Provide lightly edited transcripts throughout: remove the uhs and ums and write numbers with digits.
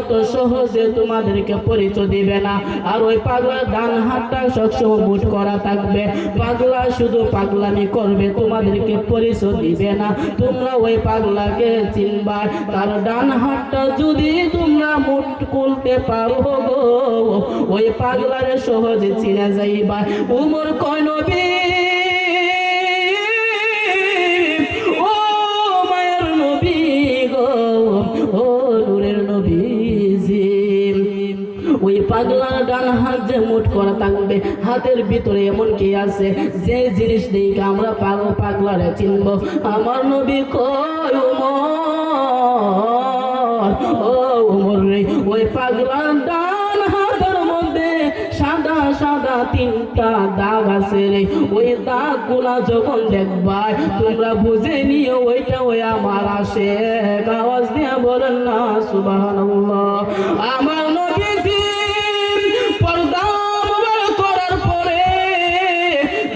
অত সহজে তোমাদেরকে পরিচয় দিবে না। আর ওই পাগলার ডান হাতটা সবসময় মুঠ করা থাকবে। পাগলা শুধু পাগলামি করবে, তোমাদেরকে পরিচয় দিবে না। তোমরা ওই পাগলাকে চিনবা, তার ডান হাতটা যদি তোমরা মুঠ খুলতে পারো গো, ওই পাগলারে সহজে চিনে যাইবা। উমর কয় নবী, ও মায়ের নবী গো, ও নূরের নবীজি, ওই পাগলার ডান হাত যে মুঠ করা থাকবে, হাতের ভিতরে এমন কি আছে যে জিনিস দেখে আমরা পাগলারে চিনব? আমার নবী কয় উমর, ও উমর রে, ওই পাগলার ডান হাতের মধ্যে সাদা সাদা 3টা দাগ আছে রে। ওই দাগ গুলা যখন দেখবা তোমরা বুঝে নিও ওইটা ওই আমার আশিক। আওয়াজ দিয়ে বলেন না সুবহানাল্লাহ। আমার নবীজি পর্দা করার পরে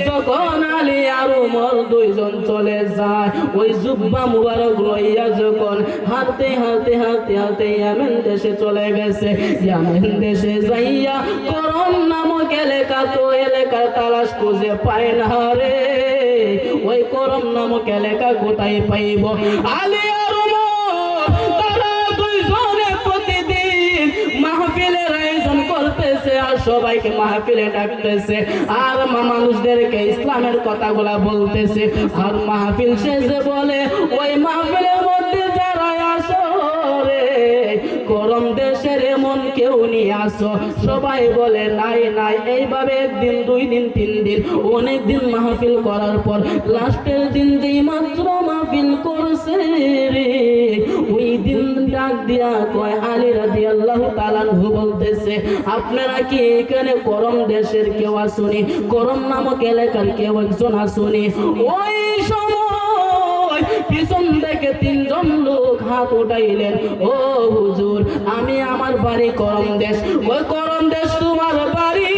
যখন আলী আর উমর দুইজন চলে যায়, ওই জুব্বা মুবারক লইয়া যখন হাঁটতে হাঁটতে হাঁটতে হাঁটতে ইয়ামেন দেশে চলে গেছে। ইয়ামেন দেশে যাইয়া করম নামক এলাকা, তো এলাকার তালাশ খুঁজে পায় না রে। ওই করম নামক এলাকা কোথায় পাইব? আলী আর উমর তারা দুইজনে প্রতিদিন মাহফিলের আয়োজন করতেছে, আর সবাইকে মাহফিলে ডাকতেছে, আর মানুষদেরকে ইসলামের কথাগুলা বলতেছে। আর মাহফিল শেষে বলে, ওই মাহফিলের মধ্যে যারা আসো রে, করম দেশের এমন কেউ নিয়ে আসো? সবাই বলে নাই নাই। এইভাবে 1 দিন 2 দিন 3 দিন অনেক দিন মাহফিল করার পর লাস্টের দিন যেই মাত্র মাহফিল করছে রে, ওই দিন ডাক দিয়া কয় আলী রাদিয়াল্লাহু তাআলা আনহু বলতেছে, আপনারা কি এখানে করম দেশের কেউ আসুনি? করম নামক এলাকার কেউ একজন আসুনি? ওই সময় পিছন থেকে 3 জন লোক হাত উঠাইলেন, ও হুজুর, আমি আমার বাড়ি করম দেশ। ওই করম দেশ তোমার বাড়ি,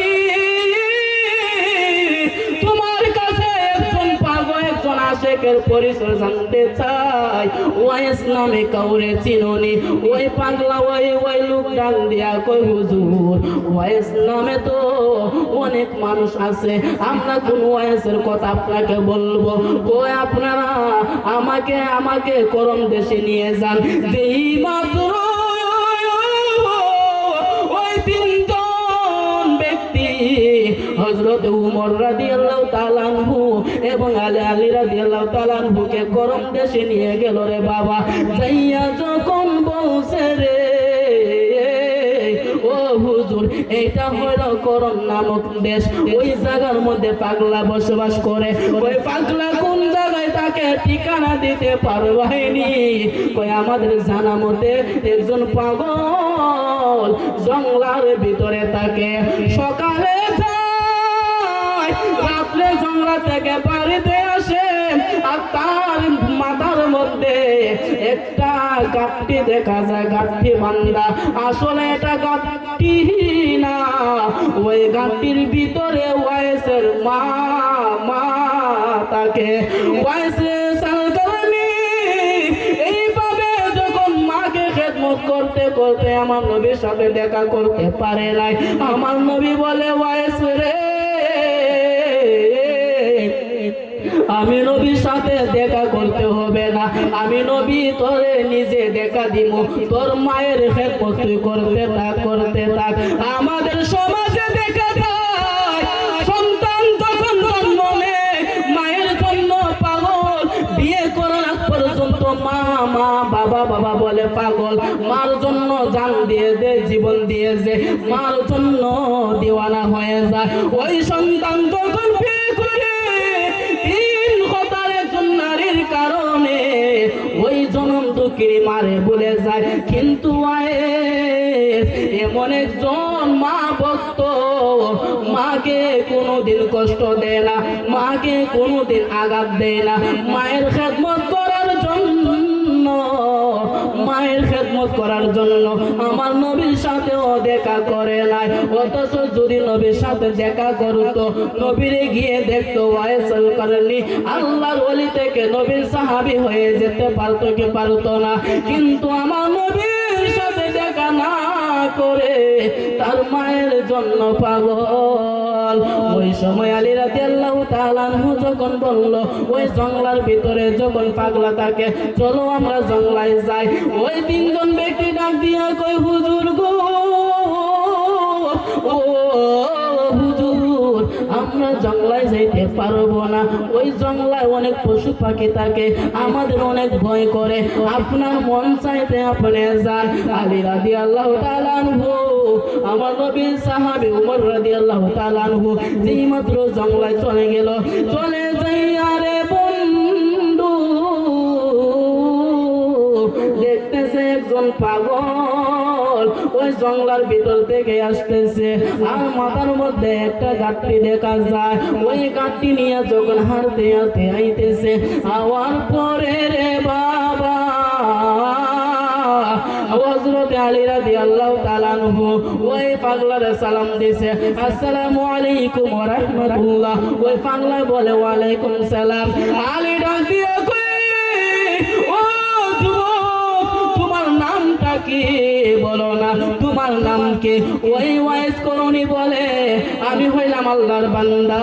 তোমার কাছে একজন পাগল একজন আশিকের পরিচয় জানতে চাই। ওয়াইস নামে কাউরে চিনোনি? ওই পাগলা ওই লোক ডাক দিয়া কই, হুজুর, ওয়াইস নামে তো অনেক মানুষ আছে, আমরা কোন ওয়াইসের কথা আপনাকে বলবো? কই আপনারা আমাকে করম দেশে নিয়ে যান। যেই মাত্র ওই 3 জন ব্যক্তি হযরত উমর রাদিয়াল্লাহু তাআলা আনহু এবং আলী রাদিয়াল্লাহু তাআলা আনহুকে করম দেশে নিয়ে গেল রে বাবা। যাইয়া যখন বলছে রে, ও হুজুর, এইটা হলো করম নামক দেশ, ওই জায়গার মধ্যে পাগলা বসবাস করে। ওই পাগলা কোন জায়গায় তাকে ঠিকানা দিতে পারবাইনি। কই আমাদের জানা মতে একজন পাগল জঙ্গলার ভিতরে থাকে, সকালে যায়, রাত্রে জঙ্গলা থেকে বাড়িতে আসে, আর তার মাথার মধ্যে একটা গাঁটটি দেখা যায়, গাঁটটি বান্ধা। আসলে এটা গাঁটটি না, ওই গাঁটটির ভিতরে ওয়াইসের মা তাকে ওয়াইসে সালকালানি। এইভাবে যখন মাকে খেদমত করতে করতে আমার নবীর সাথে দেখা করতে পারে নাই, আমার নবী বলে, ওয়াইস রে, আমি নবীর সাথে দেখা করতে হবে না, আমি নবী তোরে নিজে দেখা দিব, তোর মায়ের খেদমত তুই করতে থাক। আমাদের সমাজে দেখা যায় সন্তান যখন জন্ম নেয় মায়ের জন্য পাগল, বিয়ে করার আগ পর্যন্ত মা বাবা বলে পাগল, মার জন্য জান দিয়ে দে, জীবন দিয়ে যে মার জন্য দিওয়ানা হয়ে যায়। ওই সন্তান যখন বিয়ে করে নারীর কারণে ওই জনম দুঃখী মারে বলে যায়, কিন্তু এমন একজন মা ভক্ত, মাকে কোনোদিন কষ্ট দেয় না, মাকে কোনোদিন আঘাত দেয় না। মায়ের খেদমত করার জন্য আমার নবীর সাথেও দেখা করে নাই। অথচ যদি নবীর সাথে দেখা করতো, নবীরে গিয়ে দেখতো ওয়াইসুল কারনি আল্লাহর ওলি থেকে নবীর সাহাবী হয়ে যেতে পারতো কি পারতো না? কিন্তু আমার নবীর সাথে দেখা না মায়ের জন্য পাগল। ওই সময় আলী রাদিয়াল্লাহু তাআলা আনহু যখন বলল, ওই জঙ্গলার ভিতরে যখন পাগলা থাকে, চলো আমরা জঙ্গলায় যাই। ওই তিনজন ব্যক্তি ডাক দিয়া কই, হুজুর গো, ও হুজুর, আমরা জঙ্গলায় যাইতে পারবো না। ওই জঙ্গলায় অনেক পশু পাখি থাকে, আমাদের অনেক ভয় করে। আপনার মন চাইতে আপনি যান। আলী রাদিয়াল্লাহু তাআলা আনহু, আমার নবীর সাহাবী উমর রাদিয়াল্লাহু তাআলা আনহু যেই মাত্র জঙ্গলায় চলে গেল, চলে যাই আরে বন্ধু দেখতেছে একজন পাগল ওই জঙ্গলার ভিতর থেকে আসতেছে, আর মাথার মধ্যে একটা গাঁটটি দেখা যায়। ওই গাঁটটি নিয়ে যখন হাঁটতে হাঁটতে আইতেছে, আওয়ার পরে রে বাবা হযরত আলী রাদিয়াল্লাহু তাআলা আনহু ওই পাগলারে সালাম দিয়েছে, আসসালামু আলাইকুম ওয়া রাহমাতুল্লাহ। ওই পাগলা বলে, ওয়া আলাইকুম সালাম। আলী ডাক দিয়ে কই, ও যুবক, তোমার নামটা কি বলো না, তোমার নাম কি? ওই ওয়াইস করনি বলে, আমি হইলাম আল্লাহর বান্দা,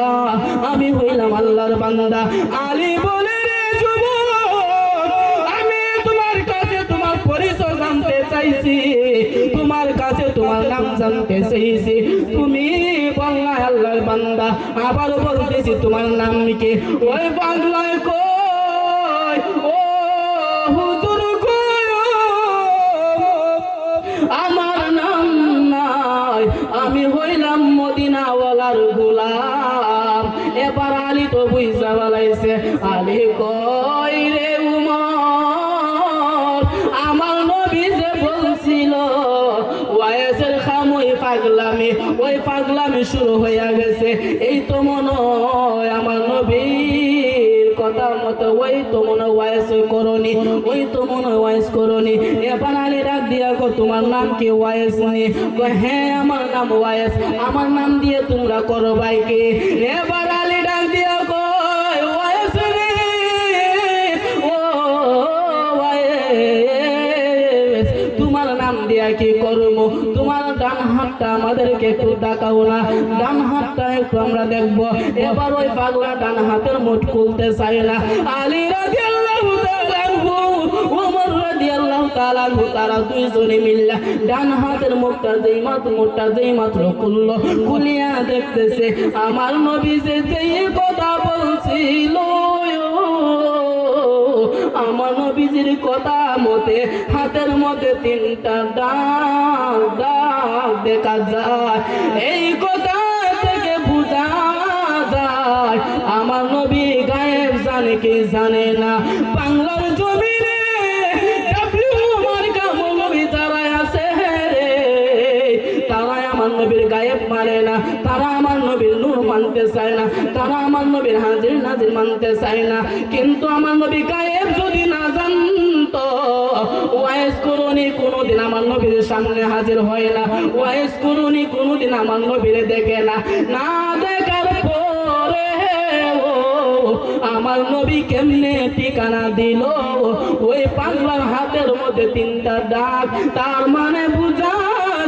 আমি হইলাম আল্লাহর বান্দা। আলী বলে, রে যুবক, আমি তোমার কাছে তোমার পরিচয় জানতে চাইছি, তোমার কাছে তোমার নাম জানতে চাইছি। তুমি বললা আল্লাহর বান্দা, আবার বলতেছি তোমার নাম কি? ওই পাগলায় কই, ও হুজুর গো, আমার নাম নাই, আমি হইলাম মদিনাওয়ালার গোলাম। এবার আলী তো বুঝা বলাইছে। আলী কই, রে উমর, আমার নবী যে বলছিল ওয়াইসের খাম ওই পাগলামি, ওই পাগলামি শুরু হইয়া গেছে। এই তো মনে হয় আমার নবীর কথা মতো ওই তো মনে ওয়াইস করনি, ওই তো মনে ওয়াইস করনি। এবার আলী রাখ দিয়া কো, তোমার নাম কি? ওয়াইস নি? হ্যাঁ আমার নাম ওয়াইস। আমার নাম দিয়ে তোমরা করো বাইকে? এবার আলী ডাক দিয়া কই, ওয়াইস রে, ও ওয়াইস, তোমার নাম দিয়া কি করবো? তোমার ডান হাতটা আমাদেরকে একটু দেখাও না, ডান হাতটা একটু আমরা দেখবো। এবার ওই পাগলা ডান হাতের মুঠ খুলতে চাই না। আলী রাদিয়াল্লাহু তাআলা আনহু, ওমর রাদিয়াল্লাহু তাআলা আনহু, তারা দুইজনে মিল্লা ডান হাতের মুঠটা যেই মাত্র খুললো, খুলিয়া দেখতেছে আমার নবী যে যেই কথা বলছিল, আমার নবীজির কথা মতে হাতের মধ্যে তিনটা দাগ দেখা যায়। এই কথা থেকে বোঝা যায় আমার নবী গায়েব জানে কি জানে না। বাংলার জমিনে যারা আছে রে, তারা আমার নবীর গায়েব মানে না, তারা আমার নবীর নূর মানতে চায় না, তারা আমার নবীর হাজির নাজির মানতে চায় না। কিন্তু আমার নবী গায়েব যদি না জানতো, ওয়াইস করুনি কোনোদিন আমার নবীর সামনে হাজির হয় না, ওয়াইস করুনি কোনোদিন আমার নবীরে দেখে না। না দেখার পরে আমার নবী কেমনে ঠিকানা দিল? ওই পাগলার হাতের মধ্যে তিনটা দাগ, তার মানে বুঝা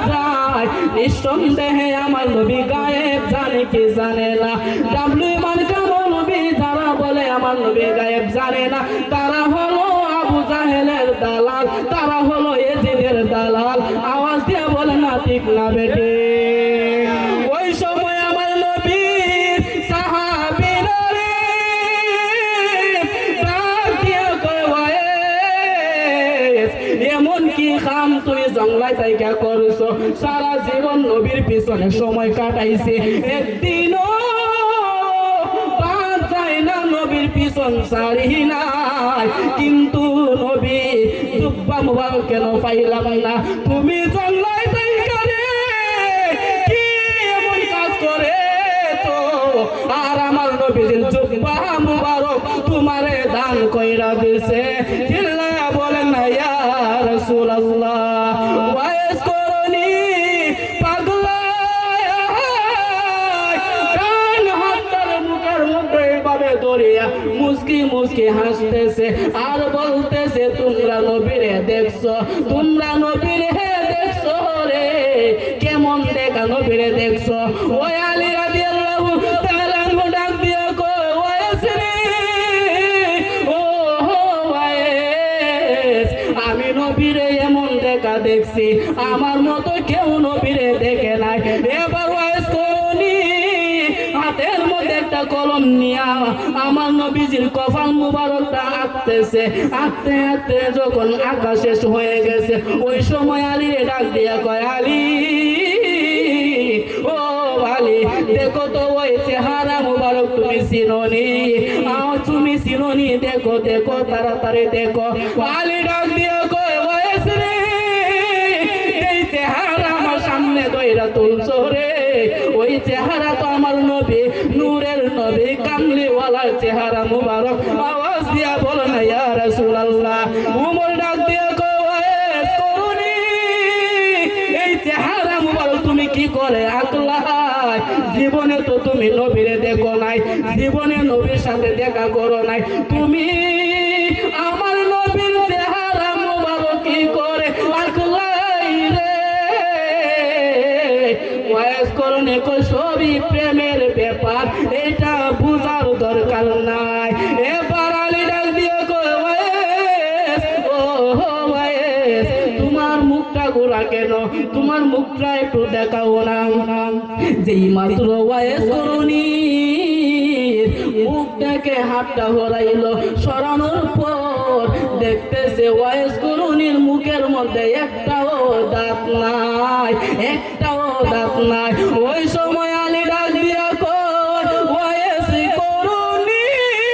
যায় নিঃসন্দেহে আমার নবী গায়েব জানে কি জানে না। ডাবলু মান কামল নবী যারা বলে আমার নবী গায়েব জানে না, তারা হলো আবু জাহেলের দালাল, তারা হলো এজিদের দালাল। আওয়াজ দিয়ে বলে না ঠিক না বেটে? ওই সময় আমার নবী সাহাবীরা রে ডাক দিয়ে কয়, ওয়াইস, এমন কি কাম তুই জঙ্গলায় জায়গা করছো? সারা জীবন নবীর পিছনে সময় কাটাইছে, একদিনও বাদ যায় না নবীর পিছন সারি নাই, কিন্তু নবী জুব্বা মুবারক কেন পাইলাম না? তুমি জঙ্গলায় জায়গা রে কি এমন কাজ করেছো? আর আমার নবীর জুব্বা মুবারক তোমারে দান কইরা দিছে। চিল্লায়া বলেন না ইয়া রাসূলুল্লাহ। ওয়াইস করনি পাগলা ডান হাতের মুখের মধ্যে এভাবে ধরিয়া মুস্কি মুস্কি হাসতেছে আর বলতেছে, তোমরা নবীরে দেখছো, তোমরা নবীরে দেখছো রে, কেমন দেখা একা নবীরে দেখছো? ওই আলী রাদিয়াল্লাহু তাআলা ডাক দিয়ে কয় ওয়াইস রে, ও ওয়াইস, আমি নবীরে এমন দেখা দেখছি আমার মতো কেউ নবীরে দেখে নাই। এবার ওয়াইস করনি হাতের মধ্যে একটা কলম নিয়া আমার নবীজির কপাল মুবারকটা আঁকতেছে। আঁকতে আঁকতে যখন আঁকা শেষ হয়ে গেছে ওই সময় আলী ডাক দিয়া কয় আলী, ও আলী, দেখো তো ওই চেহারা মুবারক তুমি চিনোনি? তুমি চিনোনি? দেখো দেখো তাড়াতাড়ি দেখো। আলী ডাক দিয়া কয় ওয়াইস রে, এই চেহারা আমার সামনে দইরা তুলছো রে, ওই চেহারা তো আমার নবী, নূরের নবী, কামলিওয়ালার চেহারা মুবারক। আওয়াজ দিয়া বলো না ইয়া রাসূলুল্লাহ। উমর ডাক দিয়া কয় ওয়াইস করুনি, এই চেহারা মুবারক তুমি কি করে আঁকলা? জীবনে তো তুমি নবীরে দেখো নাই, জীবনে নবীর সাথে দেখা করো নাই, তুমি আমার নবীর চেহারা মুবারক কি করে আঁকলাই রে? ওয়াইস করুনি কই সবই প্রেমের ব্যাপার, এটা বুঝার দরকার নাই। এবার আলী ডাক দিয়ে কয় ওয়াইস, ও ওয়াইস, তোমার মুখটা গোরা কেন? তোমার মুখটা একটু দেখাও না। যেই মাত্র ওয়াইস করুনি মুখটাকে হাতটা হরাইলো, সরানোর পর দেখতেছে ওয়াইস করুনির মুখের মধ্যে একটাও দাঁত নাই, একটাও দাঁত নাই। ওই